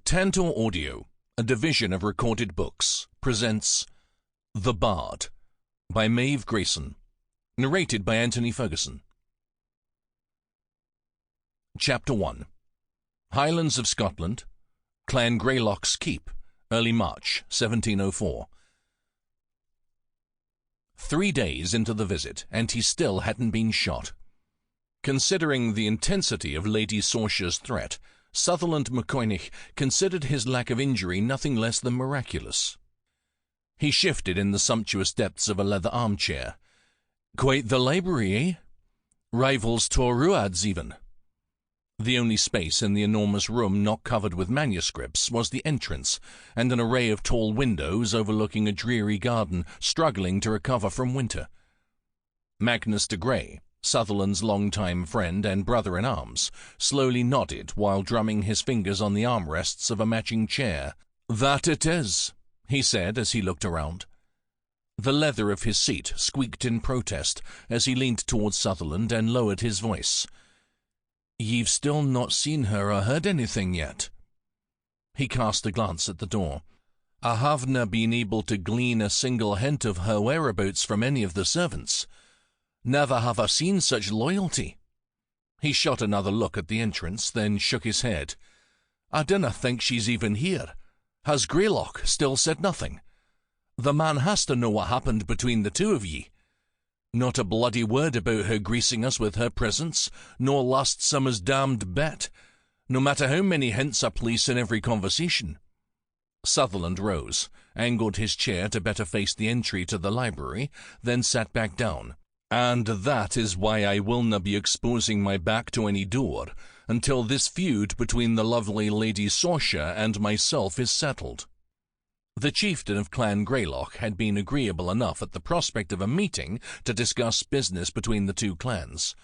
Tantor Audio, a division of Recorded Books, presents The Bard by Maeve Greyson, narrated by Antony Ferguson. Chapter 1. Highlands of Scotland, Clan Greyloch's Keep, early March 1704. 3 days into the visit, and he still hadn't been shot. Considering the intensity of Lady Sorcha's threat, Sutherland MacCoinnich considered his lack of injury nothing less than miraculous. He shifted in the sumptuous depths of a leather armchair. Quite the library, eh? Rivals Torruad's, even. The only space in the enormous room not covered with manuscripts was the entrance, and an array of tall windows overlooking a dreary garden struggling to recover from winter. Magnus de Grey, Sutherland's long-time friend and brother-in-arms, slowly nodded while drumming his fingers on the armrests of a matching chair. "That it is," he said as he looked around. The leather of his seat squeaked in protest as he leaned towards Sutherland and lowered his voice. "Ye've still not seen her or heard anything yet?" He cast a glance at the door. "I havena been able to glean a single hint of her whereabouts from any of the servants. Never have I seen such loyalty." He shot another look at the entrance, then shook his head. "I dinna think she's even here. Has Greyloch still said nothing? The man has to know what happened between the two of ye. Not a bloody word about her gracing us with her presence, nor last summer's damned bet, no matter how many hints I place in every conversation." Sutherland rose, angled his chair to better face the entry to the library, then sat back down. "And that is why I willna be exposing my back to any door until this feud between the lovely Lady Sorcha and myself is settled." The chieftain of Clan Greyloch had been agreeable enough at the prospect of a meeting to discuss business between the two clans.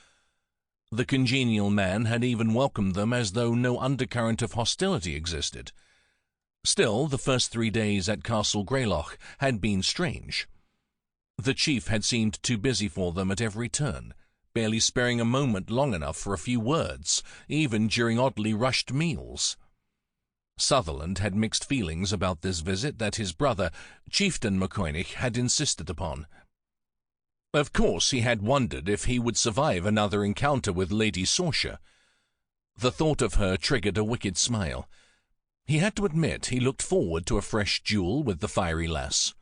The congenial man had even welcomed them as though no undercurrent of hostility existed. Still, the first 3 days at Castle Greyloch had been strange. The chief had seemed too busy for them at every turn, barely sparing a moment long enough for a few words, even during oddly rushed meals. Sutherland had mixed feelings about this visit that his brother, Chieftain MacCoinnich, had insisted upon. Of course, he had wondered if he would survive another encounter with Lady Sorcha. The thought of her triggered a wicked smile. He had to admit he looked forward to a fresh duel with the fiery lass.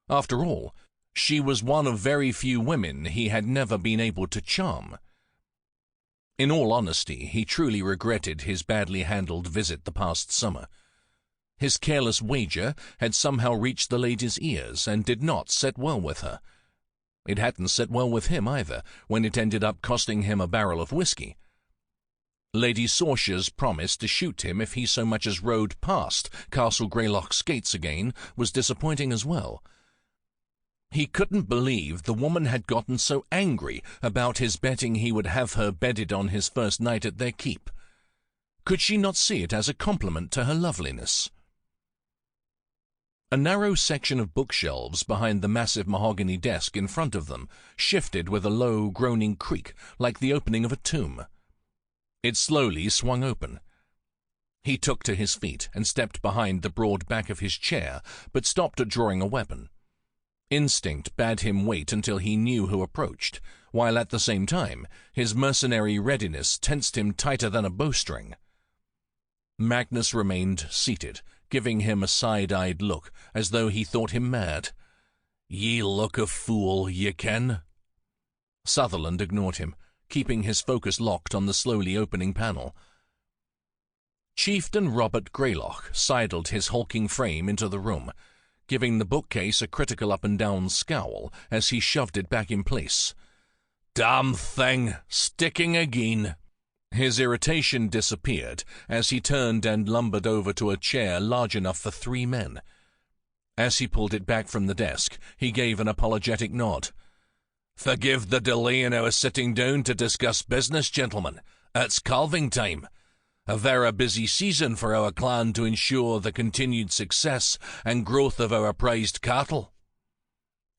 After all, she was one of very few women he had never been able to charm. In all honesty, he truly regretted his badly handled visit the past summer. His careless wager had somehow reached the lady's ears and did not sit well with her. It hadn't sit well with him either, when it ended up costing him a barrel of whisky. Lady Sorcha's promise to shoot him if he so much as rode past Castle Greyloch's gates again was disappointing as well. He couldn't believe the woman had gotten so angry about his betting he would have her bedded on his first night at their keep. Could she not see it as a compliment to her loveliness? A narrow section of bookshelves behind the massive mahogany desk in front of them shifted with a low, groaning creak like the opening of a tomb. It slowly swung open. He took to his feet and stepped behind the broad back of his chair, but stopped at drawing a weapon. Instinct bade him wait until he knew who approached, while at the same time his mercenary readiness tensed him tighter than a bowstring. Magnus remained seated, giving him a side-eyed look, as though he thought him mad. "Ye look a fool, ye ken." Sutherland ignored him, keeping his focus locked on the slowly opening panel. Chieftain Robert Greyloch sidled his hulking frame into the room, giving the bookcase a critical up-and-down scowl as he shoved it back in place. "Damn thing! Sticking again!" His irritation disappeared as he turned and lumbered over to a chair large enough for 3 men. As he pulled it back from the desk, he gave an apologetic nod. "Forgive the delay in our sitting down to discuss business, gentlemen. It's calving time. A very busy season for our clan to ensure the continued success and growth of our prized cattle."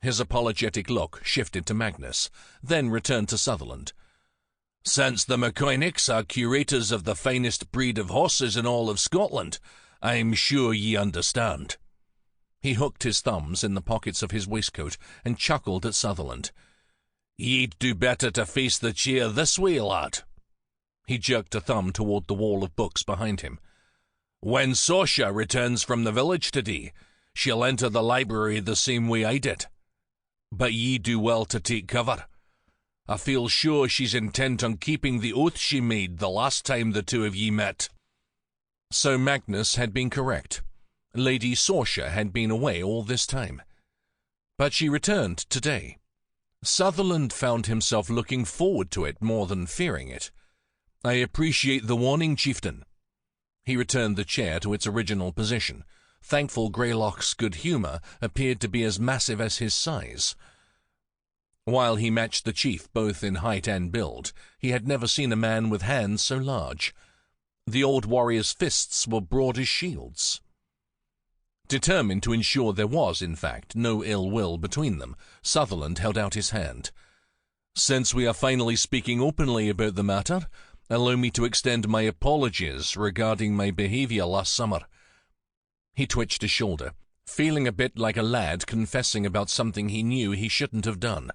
His apologetic look shifted to Magnus, then returned to Sutherland. "Since the MacCoinnichs are curators of the finest breed of horses in all of Scotland, I'm sure ye understand." He hooked his thumbs in the pockets of his waistcoat and chuckled at Sutherland. "Ye'd do better to face the chair this way, lad." He jerked a thumb toward the wall of books behind him. "When Sorcha returns from the village today, she'll enter the library the same way I did. But ye do well to take cover. I feel sure she's intent on keeping the oath she made the last time the two of ye met." So Magnus had been correct. Lady Sorcha had been away all this time. But she returned today. Sutherland found himself looking forward to it more than fearing it. "I appreciate the warning, Chieftain." He returned the chair to its original position. Thankful Greyloch's good humour appeared to be as massive as his size. While he matched the chief both in height and build, he had never seen a man with hands so large. The old warrior's fists were broad as shields. Determined to ensure there was, in fact, no ill will between them, Sutherland held out his hand. "Since we are finally speaking openly about the matter, allow me to extend my apologies regarding my behaviour last summer." He twitched a shoulder, feeling a bit like a lad confessing about something he knew he shouldn't have done.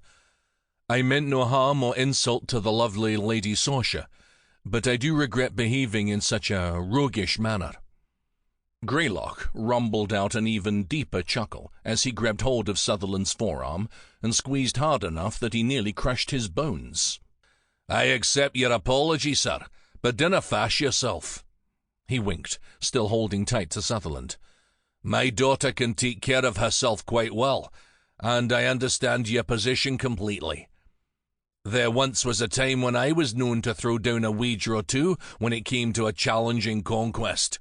"I meant no harm or insult to the lovely Lady Sorcha, but I do regret behaving in such a roguish manner." Greyloch rumbled out an even deeper chuckle as he grabbed hold of Sutherland's forearm and squeezed hard enough that he nearly crushed his bones. "I accept your apology, sir, but dinna fash yourself." He winked, still holding tight to Sutherland. "My daughter can take care of herself quite well, and I understand your position completely. There once was a time when I was known to throw down a wager or two when it came to a challenging conquest."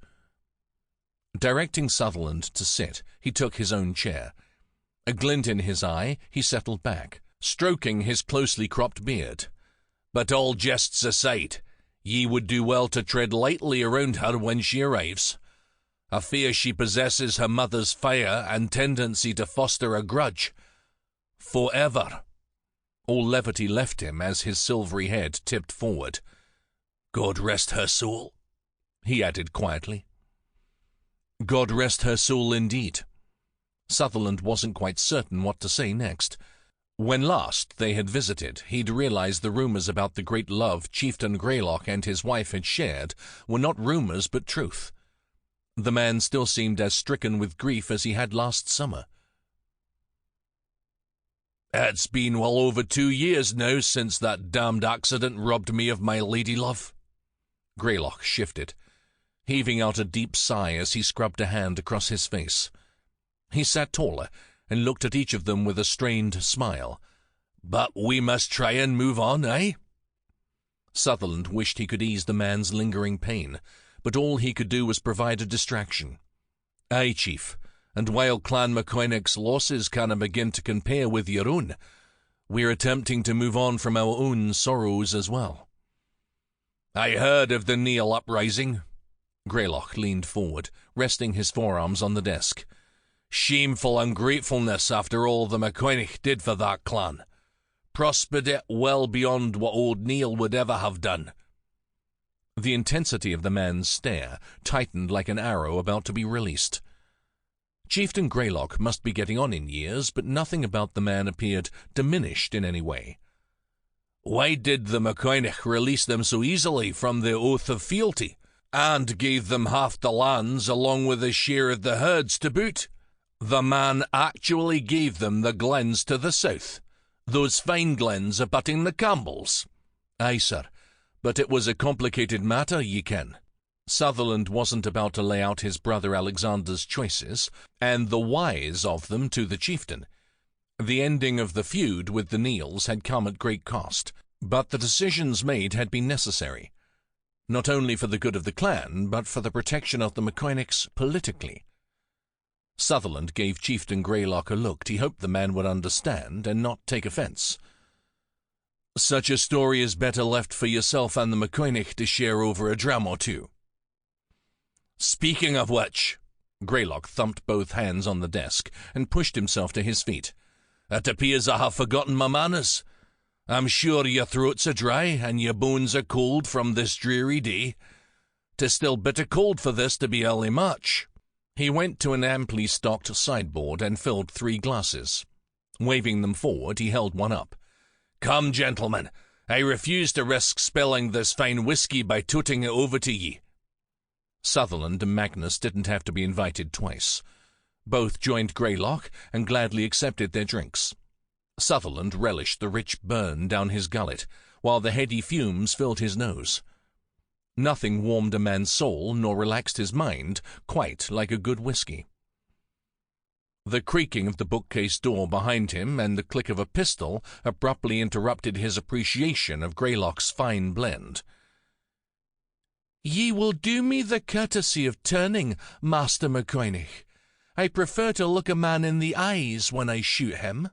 Directing Sutherland to sit, he took his own chair. A glint in his eye, he settled back, stroking his closely cropped beard. "But all jests aside, ye would do well to tread lightly around her when she arrives. I fear she possesses her mother's fire and tendency to foster a grudge. Forever." All levity left him as his silvery head tipped forward. "God rest her soul," he added quietly. God rest her soul indeed. Sutherland wasn't quite certain what to say next. When last they had visited, he'd realized the rumors about the great love Chieftain Greyloch and his wife had shared were not rumors but truth. The man still seemed as stricken with grief as he had last summer. "It's been well over 2 years now since that damned accident robbed me of my lady love." Greyloch shifted, heaving out a deep sigh as he scrubbed a hand across his face. He sat taller and looked at each of them with a strained smile. "But we must try and move on, eh?" Sutherland wished he could ease the man's lingering pain, but all he could do was provide a distraction. "Aye, Chief, and while Clan MacCoinnich's losses canna begin to compare with your own, we're attempting to move on from our own sorrows as well." "I heard of the Neil uprising." Greyloch leaned forward, resting his forearms on the desk. "Shameful ungratefulness after all the MacCoinnich did for that clan. Prospered it well beyond what old Neil would ever have done." The intensity of the man's stare tightened like an arrow about to be released. Chieftain Greyloch must be getting on in years, but nothing about the man appeared diminished in any way. "Why did the MacCoinnich release them so easily from their oath of fealty, and gave them half the lands along with a share of the herds to boot? The man actually gave them the glens to the south, those fine glens abutting the Campbells." "Aye, sir, but it was a complicated matter, ye ken." Sutherland wasn't about to lay out his brother Alexander's choices, and the whys of them to the chieftain. The ending of the feud with the Neils had come at great cost, but the decisions made had been necessary, not only for the good of the clan, but for the protection of the MacCoinnichs politically. Sutherland gave Chieftain Greyloch a look he hoped the man would understand and not take offence. "Such a story is better left for yourself and the MacCoinnich to share over a dram or two." "Speaking of which," Greyloch thumped both hands on the desk and pushed himself to his feet, "it appears I have forgotten my manners. I'm sure your throats are dry and your bones are cold from this dreary day. 'Tis still bitter cold for this to be early March." He went to an amply stocked sideboard and filled 3 glasses. Waving them forward, he held one up. "Come, gentlemen, I refuse to risk spilling this fine whisky by tooting it over to ye." Sutherland and Magnus didn't have to be invited twice. Both joined Greyloch and gladly accepted their drinks. Sutherland relished the rich burn down his gullet, while the heady fumes filled his nose. Nothing warmed a man's soul nor relaxed his mind quite like a good whisky. The creaking of the bookcase door behind him and the click of a pistol abruptly interrupted his appreciation of Greyloch's fine blend. "Ye will do me the courtesy of turning, Master MacCoinnich. I prefer to look a man in the eyes when I shoot him."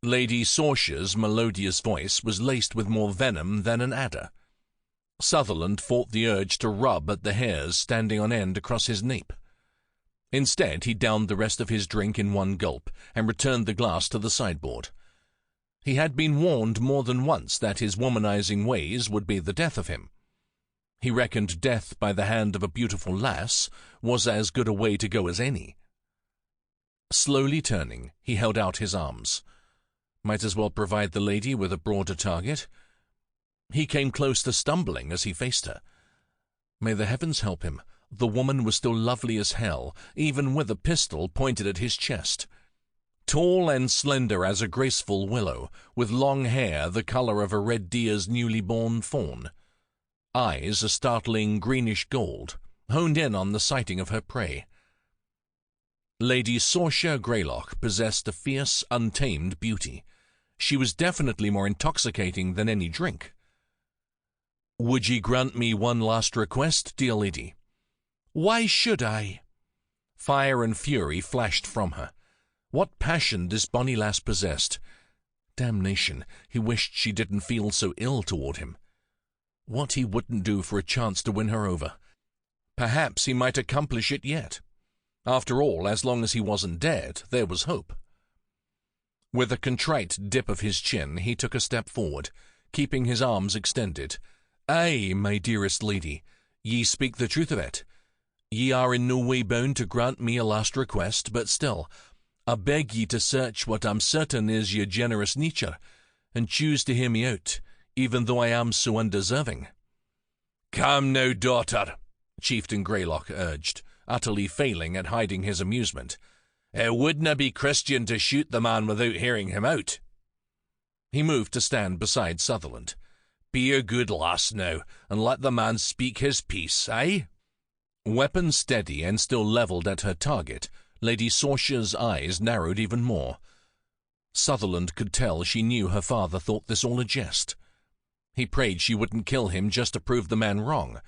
Lady Sorcha's melodious voice was laced with more venom than an adder. Sutherland fought the urge to rub at the hairs standing on end across his nape. Instead, he downed the rest of his drink in one gulp and returned the glass to the sideboard. He had been warned more than once that his womanizing ways would be the death of him. He reckoned death by the hand of a beautiful lass was as good a way to go as any. Slowly turning, he held out his arms. Might as well provide the lady with a broader target. He came close to stumbling as he faced her. May the heavens help him. The woman was still lovely as hell, even with a pistol pointed at his chest. Tall and slender as a graceful willow, with long hair the color of a red deer's newly born fawn. Eyes a startling greenish gold, honed in on the sighting of her prey. Lady Sorcha Greyloch possessed a fierce, untamed beauty. She was definitely more intoxicating than any drink. "Would ye grant me one last request, dear lady?" "Why should I?" Fire and fury flashed from her. What passion this bonny lass possessed! Damnation, he wished she didn't feel so ill toward him. What he wouldn't do for a chance to win her over. Perhaps he might accomplish it yet. After all, as long as he wasn't dead, there was hope. With a contrite dip of his chin, he took a step forward, keeping his arms extended. "Aye, my dearest lady, ye speak the truth of it. Ye are in no way bound to grant me a last request, but still, I beg ye to search what I'm certain is your generous nature, and choose to hear me out, even though I am so undeserving." "Come now, daughter," Chieftain Greyloch urged, utterly failing at hiding his amusement. "It wouldna be Christian to shoot the man without hearing him out." He moved to stand beside Sutherland. "Be a good lass now, and let the man speak his piece, eh?" Weapon steady and still levelled at her target, Lady Sorcha's eyes narrowed even more. Sutherland could tell she knew her father thought this all a jest. He prayed she wouldn't kill him just to prove the man wrong.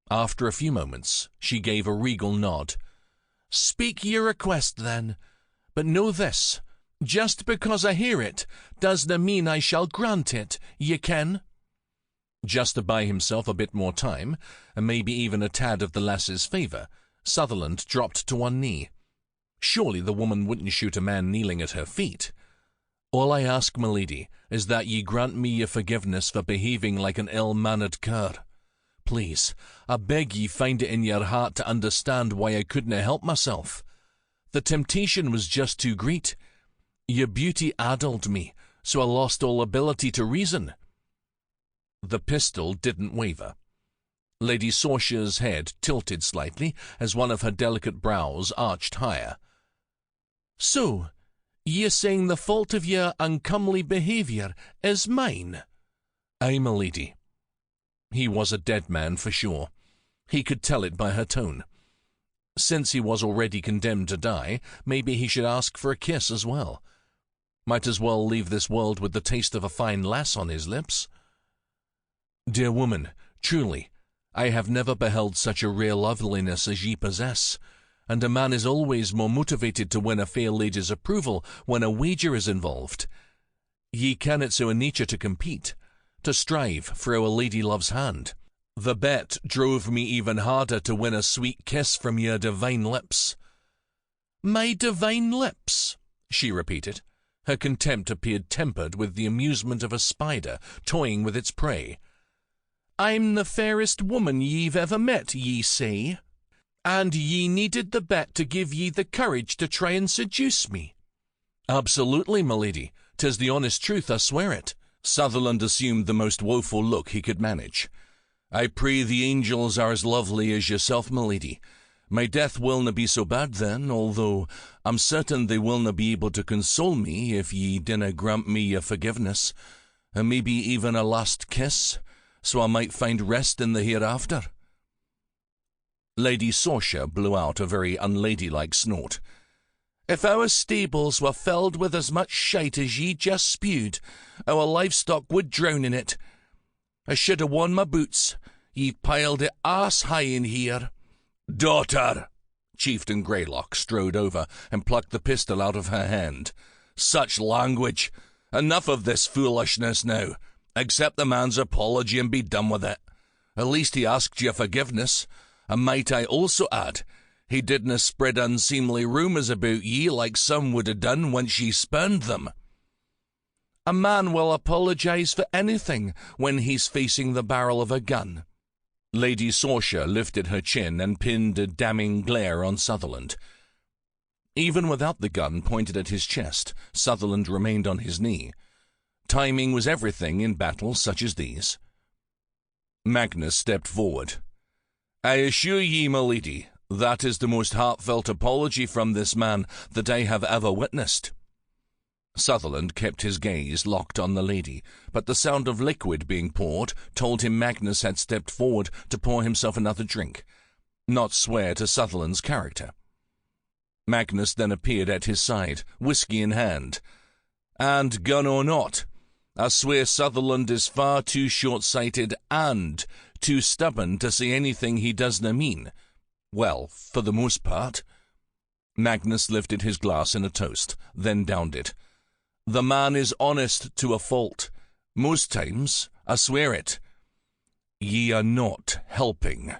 After a few moments, she gave a regal nod. "Speak your request, then. But know this, just because I hear it doesna mean I shall grant it, ye ken." Just to buy himself a bit more time, and maybe even a tad of the lass's favour, Sutherland dropped to one knee. Surely the woman wouldn't shoot a man kneeling at her feet. "All I ask, my lady, is that ye grant me your forgiveness for behaving like an ill-mannered cur. Please, I beg ye find it in your heart to understand why I couldna help myself. The temptation was just too great. Your beauty addled me, so I lost all ability to reason." The pistol didn't waver. Lady Sorcha's head tilted slightly as one of her delicate brows arched higher. "So, ye're saying the fault of your uncomely behaviour is mine?" "Aye, my lady." He was a dead man for sure. He could tell it by her tone. Since he was already condemned to die, maybe he should ask for a kiss as well. Might as well leave this world with the taste of a fine lass on his lips. "Dear woman, truly, I have never beheld such a rare loveliness as ye possess, and a man is always more motivated to win a fair lady's approval when a wager is involved. Ye ken it's our nature to compete, to strive for our lady love's hand. The bet drove me even harder to win a sweet kiss from your divine lips." "My divine lips," she repeated. Her contempt appeared tempered with the amusement of a spider toying with its prey. I'm the fairest woman ye've ever met, ye say, and ye needed the bet to give ye the courage to try and seduce me. Absolutely, my lady. 'Tis the honest truth, I swear it. Sutherland assumed the most woeful look he could manage. I pray the angels are as lovely as yourself, my lady. My death willna be so bad then, although I'm certain they willna be able to console me if ye dinna grant me your forgiveness, and maybe even a last kiss, so I might find rest in the hereafter. Lady Sorcha blew out a very unladylike snort. If our stables were filled with as much shite as ye just spewed, our livestock would drown in it. I should have worn my boots. Ye've piled it arse-high in here. Daughter! Chieftain Greyloch strode over and plucked the pistol out of her hand. Such language! Enough of this foolishness now. Accept the man's apology and be done with it. At least he asked your forgiveness, and might I also add, he didna spread unseemly rumours about ye like some would have done once ye spurned them. A man will apologise for anything when he's facing the barrel of a gun. Lady Sorcha lifted her chin and pinned a damning glare on Sutherland. Even without the gun pointed at his chest, Sutherland remained on his knee. Timing was everything in battles such as these. Magnus stepped forward. I assure ye, my lady, that is the most heartfelt apology from this man that I have ever witnessed. Sutherland kept his gaze locked on the lady, but the sound of liquid being poured told him Magnus had stepped forward to pour himself another drink, not swear to Sutherland's character. Magnus then appeared at his side, whisky in hand. And gun or not, I swear Sutherland is far too short-sighted and too stubborn to say anything he doesna mean. Well, for the most part. Magnus lifted his glass in a toast, then downed it. The man is honest to a fault. Most times, I swear it. Ye are not helping,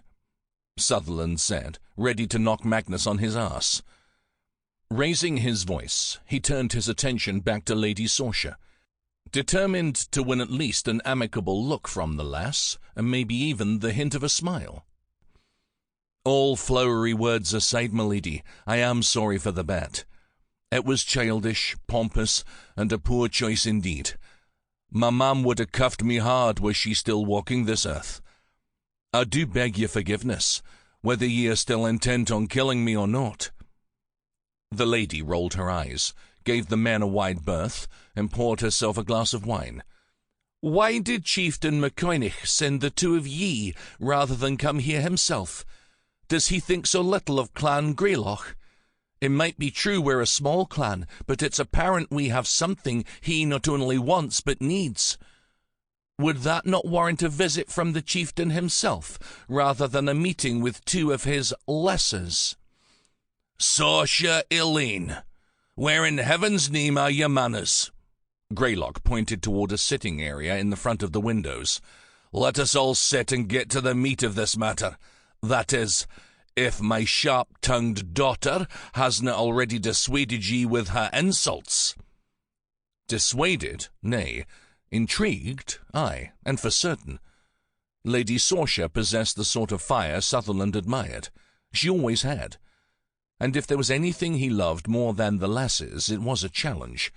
Sutherland said, ready to knock Magnus on his arse. Raising his voice, he turned his attention back to Lady Sorcha, determined to win at least an amicable look from the lass, and maybe even the hint of a smile. All flowery words aside, my lady, I am sorry for the bet. It was childish, pompous, and a poor choice indeed. My mam would have cuffed me hard were she still walking this earth. I do beg your forgiveness, whether ye are still intent on killing me or not. The lady rolled her eyes, gave the man a wide berth, and poured herself a glass of wine. Why did Chieftain MacCoinnich send the two of ye rather than come here himself? Does he think so little of Clan Greyloch? It might be true we're a small clan, but it's apparent we have something he not only wants but needs. Would that not warrant a visit from the chieftain himself, rather than a meeting with two of his lessers? Sorcha Elaine, where in heaven's name are your manners? Greyloch pointed toward a sitting area in the front of the windows. Let us all sit and get to the meat of this matter. That is, if my sharp-tongued daughter hasna already dissuaded ye with her insults. Dissuaded? Nay. Intrigued? Aye, and for certain. Lady Sorcha possessed the sort of fire Sutherland admired. She always had. And if there was anything he loved more than the lasses, it was a challenge.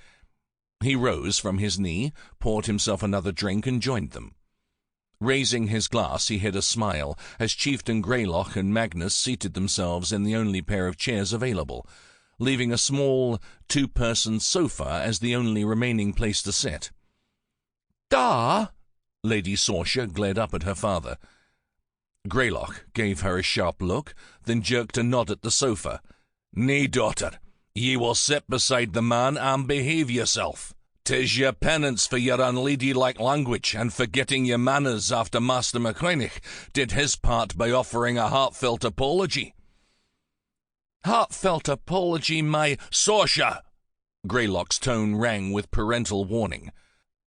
He rose from his knee, poured himself another drink, and joined them. Raising his glass, he hid a smile as Chieftain Greyloch and Magnus seated themselves in the only pair of chairs available, leaving a small two-person sofa as the only remaining place to sit. Da! Lady Sorcha glared up at her father. Greyloch gave her a sharp look, then jerked a nod at the sofa. Nay, daughter, ye will sit beside the man and behave yourself. 'Tis your penance for your unladylike language and forgetting your manners after Master MacCoinnich did his part by offering a heartfelt apology. Heartfelt apology, my Sorcha! Greyloch's tone rang with parental warning.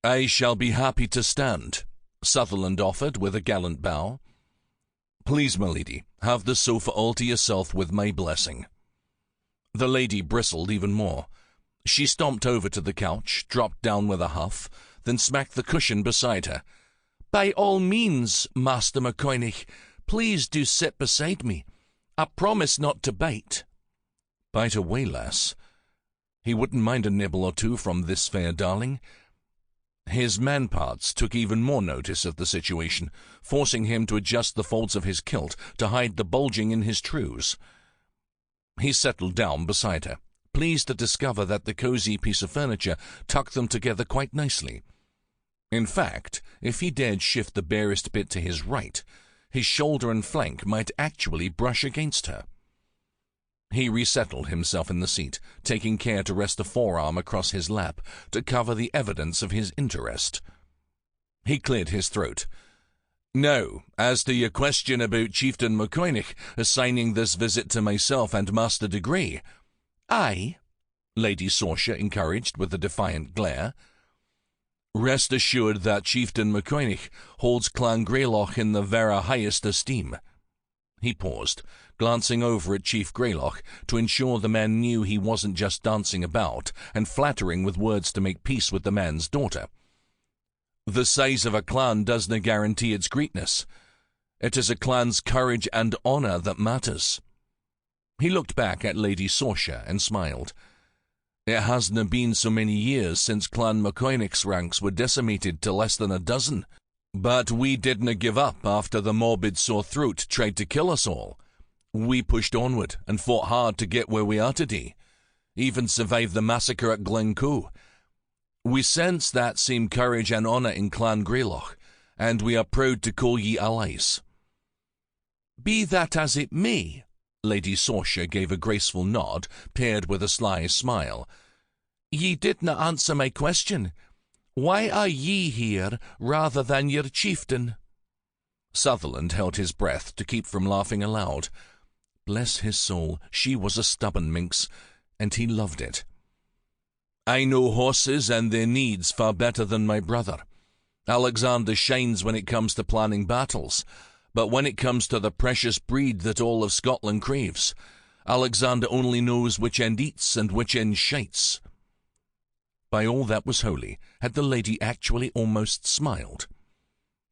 I shall be happy to stand, Sutherland offered with a gallant bow. Please, my lady, have the sofa all to yourself with my blessing. The lady bristled even more. She stomped over to the couch, dropped down with a huff, then smacked the cushion beside her. "By all means, Master MacCoinnich, please do sit beside me. I promise not to bite." "Bite away, lass. He wouldn't mind a nibble or two from this fair darling." His man-parts took even more notice of the situation, forcing him to adjust the folds of his kilt to hide the bulging in his trews. He settled down beside her, pleased to discover that the cosy piece of furniture tucked them together quite nicely. In fact, if he dared shift the barest bit to his right, his shoulder and flank might actually brush against her. He resettled himself in the seat, taking care to rest a forearm across his lap to cover the evidence of his interest. He cleared his throat. "Now, as to your question about Chieftain MacCoinnich assigning this visit to myself and Master de Grey." "Aye," Lady Sorcha encouraged with a defiant glare. "Rest assured that Chieftain MacCoinnich holds Clan Greyloch in the very highest esteem." He paused, glancing over at Chief Greyloch to ensure the man knew he wasn't just dancing about and flattering with words to make peace with the man's daughter. "The size of a clan doesn't guarantee its greatness. It is a clan's courage and honour that matters." He looked back at Lady Sorcha and smiled. "It hasn't been so many years since Clan MacCoinnich's ranks were decimated to less than a dozen. But we didn't give up after the morbid sore throat tried to kill us all. We pushed onward and fought hard to get where we are today, even survived the massacre at Glencoe. We sense that same courage and honour in Clan Greyloch, and we are proud to call ye allies." "Be that as it may," Lady Sorcha gave a graceful nod, paired with a sly smile, "ye didna answer my question. Why are ye here rather than your chieftain?" Sutherland held his breath to keep from laughing aloud. Bless his soul, she was a stubborn minx, and he loved it. "I know horses and their needs far better than my brother. Alexander shines when it comes to planning battles, but when it comes to the precious breed that all of Scotland craves, Alexander only knows which end eats and which end shites." By all that was holy, had the lady actually almost smiled?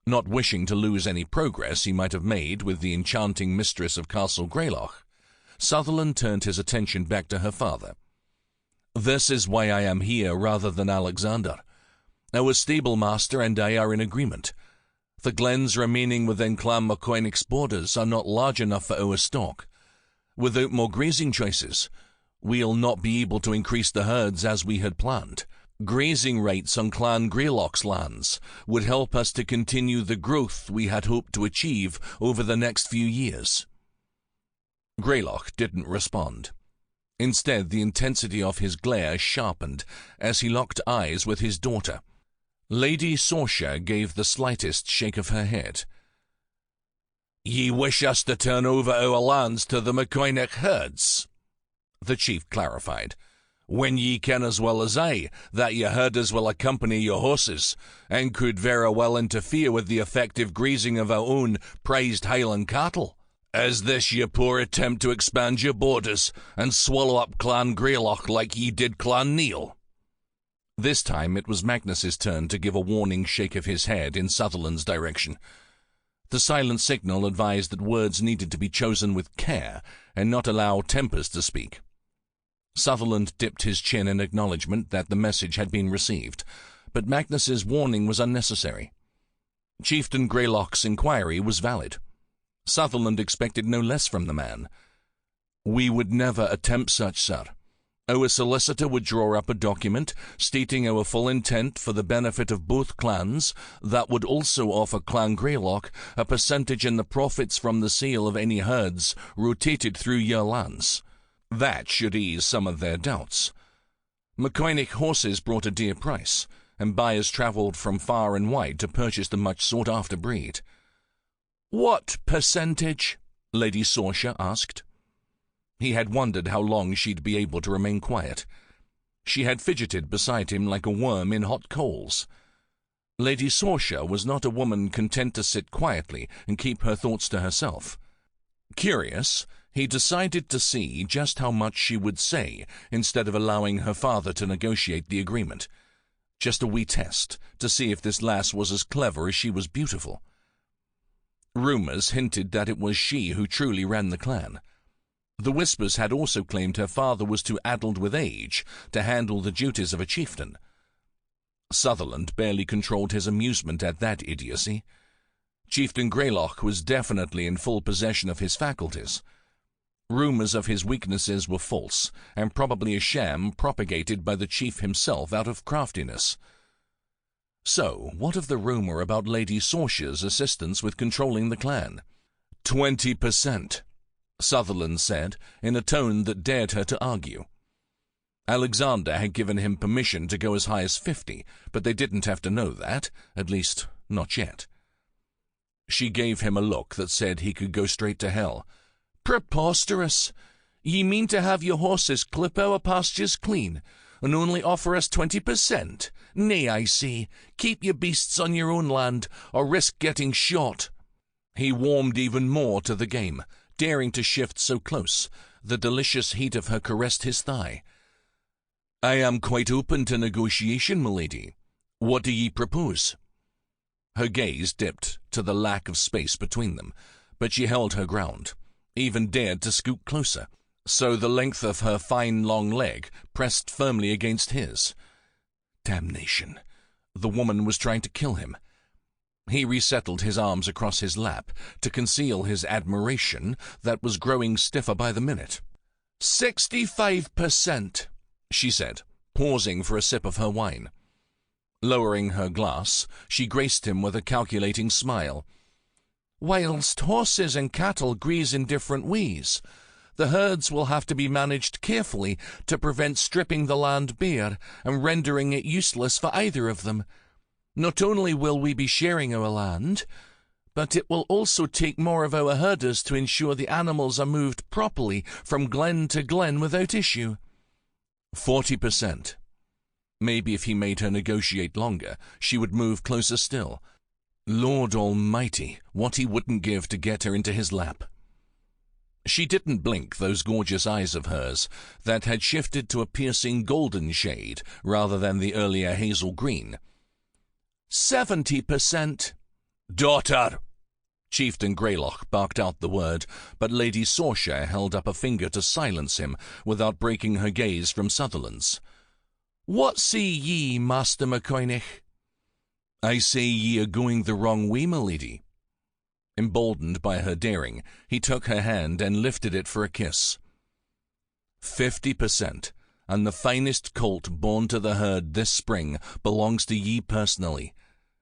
Not wishing to lose any progress he might have made with the enchanting mistress of Castle Greyloch, Sutherland turned his attention back to her father. "This is why I am here rather than Alexander. Our stable master and I are in agreement. The glens remaining within Clan MacCoinnich's borders are not large enough for our stock. Without more grazing choices, we'll not be able to increase the herds as we had planned. Grazing rights on Clan Greyloch's lands would help us to continue the growth we had hoped to achieve over the next few years." Greyloch didn't respond. Instead, the intensity of his glare sharpened as he locked eyes with his daughter. Lady Sorcha gave the slightest shake of her head. "Ye wish us to turn over our lands to the MacCoinnich herds?" the chief clarified. "When ye ken as well as I that your herders will accompany your horses, and could very well interfere with the effective grazing of our own prized Highland cattle. Is this your poor attempt to expand your borders and swallow up Clan Greyloch like ye did Clan Neil?" This time it was Magnus's turn to give a warning shake of his head in Sutherland's direction. The silent signal advised that words needed to be chosen with care and not allow tempers to speak. Sutherland dipped his chin in acknowledgement that the message had been received, but Magnus's warning was unnecessary. Chieftain Greyloch's inquiry was valid. Sutherland expected no less from the man. "We would never attempt such, sir. Our solicitor would draw up a document stating our full intent for the benefit of both clans that would also offer Clan Greyloch a percentage in the profits from the sale of any herds rotated through your lands. That should ease some of their doubts. MacCoinnich horses brought a dear price, and buyers travelled from far and wide to purchase the much sought-after breed." "What percentage?" Lady Sorcha asked. He had wondered how long she'd be able to remain quiet. She had fidgeted beside him like a worm in hot coals. Lady Sorcha was not a woman content to sit quietly and keep her thoughts to herself. Curious, he decided to see just how much she would say instead of allowing her father to negotiate the agreement. Just a wee test, to see if this lass was as clever as she was beautiful. Rumours hinted that it was she who truly ran the clan. The whispers had also claimed her father was too addled with age to handle the duties of a chieftain. Sutherland barely controlled his amusement at that idiocy. Chieftain Greyloch was definitely in full possession of his faculties. Rumours of his weaknesses were false, and probably a sham propagated by the chief himself out of craftiness. So, what of the rumour about Lady Sorcha's assistance with controlling the clan? 20%, Sutherland said, in a tone that dared her to argue. Alexander had given him permission to go as high as 50, but they didn't have to know that, at least not yet. She gave him a look that said he could go straight to hell. Preposterous! Ye mean to have your horses clip our pastures clean, and only offer us 20%? Nay, I say, keep your beasts on your own land, or risk getting shot. He warmed even more to the game, daring to shift so close. The delicious heat of her caressed his thigh. I am quite open to negotiation, milady. What do ye propose? Her gaze dipped to the lack of space between them, but she held her ground, even dared to scoot closer, so the length of her fine long leg pressed firmly against his. Damnation! The woman was trying to kill him. He resettled his arms across his lap to conceal his admiration that was growing stiffer by the minute. 65%, she said, pausing for a sip of her wine. Lowering her glass, she graced him with a calculating smile. Whilst horses and cattle graze in different ways, the herds will have to be managed carefully to prevent stripping the land bare and rendering it useless for either of them. Not only will we be sharing our land, but it will also take more of our herders to ensure the animals are moved properly from glen to glen without issue. 40%. Maybe if he made her negotiate longer, she would move closer still. Lord Almighty, what he wouldn't give to get her into his lap. She didn't blink those gorgeous eyes of hers that had shifted to a piercing golden shade rather than the earlier hazel green. 70%. Daughter! Chieftain Greyloch barked out the word, but Lady Sorcha held up a finger to silence him without breaking her gaze from Sutherland's. What say ye, Master MacCoinnich? I say ye are going the wrong way, my lady. Emboldened by her daring, he took her hand and lifted it for a kiss. 50%, and the finest colt born to the herd this spring belongs to ye personally.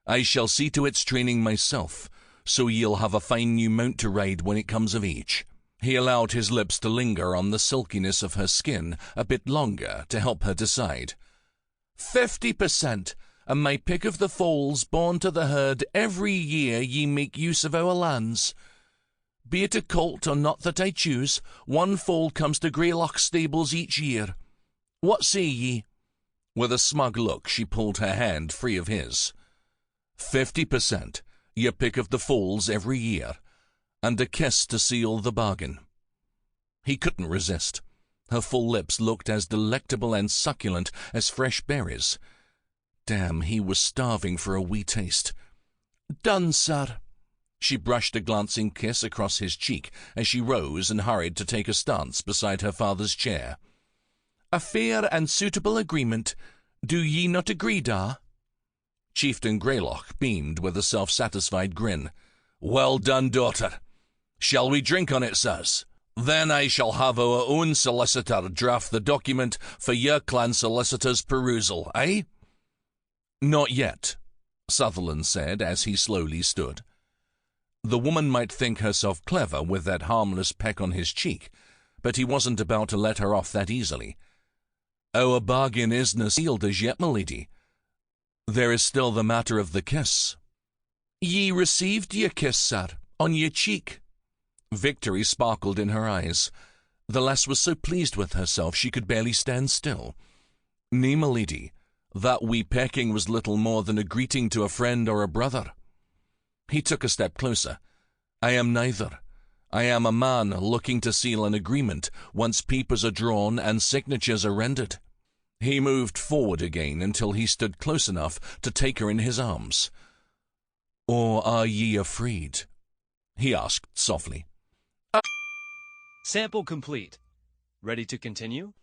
I shall see to its training myself, so ye'll have a fine new mount to ride when it comes of age. He allowed his lips to linger on the silkiness of her skin a bit longer to help her decide. 50%, and my pick of the foals born to the herd every year ye make use of our lands. Be it a colt or not that I choose, one foal comes to Greyloch stables each year. What say ye? With a smug look, she pulled her hand free of his. 50%, your pick of the foals every year, and a kiss to seal the bargain. He couldn't resist. Her full lips looked as delectable and succulent as fresh berries. Damn, he was starving for a wee taste. Done, sir. She brushed a glancing kiss across his cheek as she rose and hurried to take a stance beside her father's chair. A fair and suitable agreement. Do ye not agree, da? Chieftain Greyloch beamed with a self-satisfied grin. Well done, daughter. Shall we drink on it, sirs? Then I shall have our own solicitor draft the document for your clan solicitor's perusal, eh? Not yet, Sutherland said as he slowly stood. The woman might think herself clever with that harmless peck on his cheek, but he wasn't about to let her off that easily. Our bargain isna sealed as yet, my lady. There is still the matter of the kiss. Ye received your kiss, sir, on your cheek. Victory sparkled in her eyes. The lass was so pleased with herself she could barely stand still. Nay, my lady, that wee pecking was little more than a greeting to a friend or a brother. He took a step closer. I am neither. I am a man looking to seal an agreement once papers are drawn and signatures are rendered. He moved forward again until he stood close enough to take her in his arms. "Or are ye afraid?" he asked softly. Sample complete. Ready to continue?